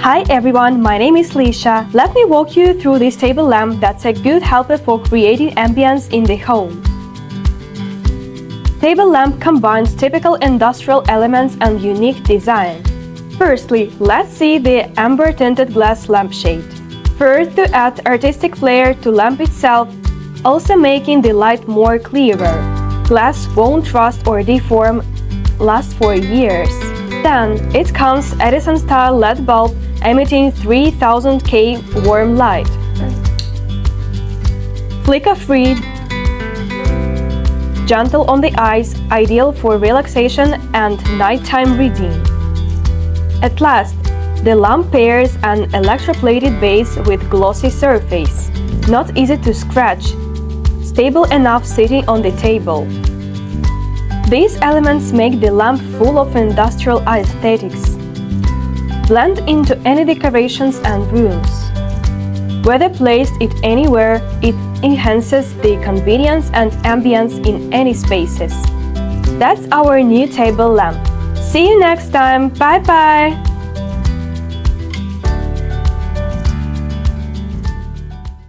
Hi everyone, my name is Lisha. Let me walk you through this table lamp that's a good helper for creating ambience in the home. Table lamp combines typical industrial elements and unique design. Firstly, let's see the amber-tinted glass lampshade. First, to add artistic flair to lamp itself, also making the light more clearer. Glass won't rust or deform, last for years. Then, it comes Edison-style LED bulb emitting 3000 K warm light. Flicker-free, gentle on the eyes, ideal for relaxation and nighttime reading. At last, the lamp pairs an electroplated base with glossy surface. Not easy to scratch, stable enough sitting on the table. These elements make the lamp full of industrial aesthetics. Blend into any decorations and rooms. Whether placed it anywhere, it enhances the convenience and ambience in any spaces. That's our new table lamp. See you next time. Bye bye!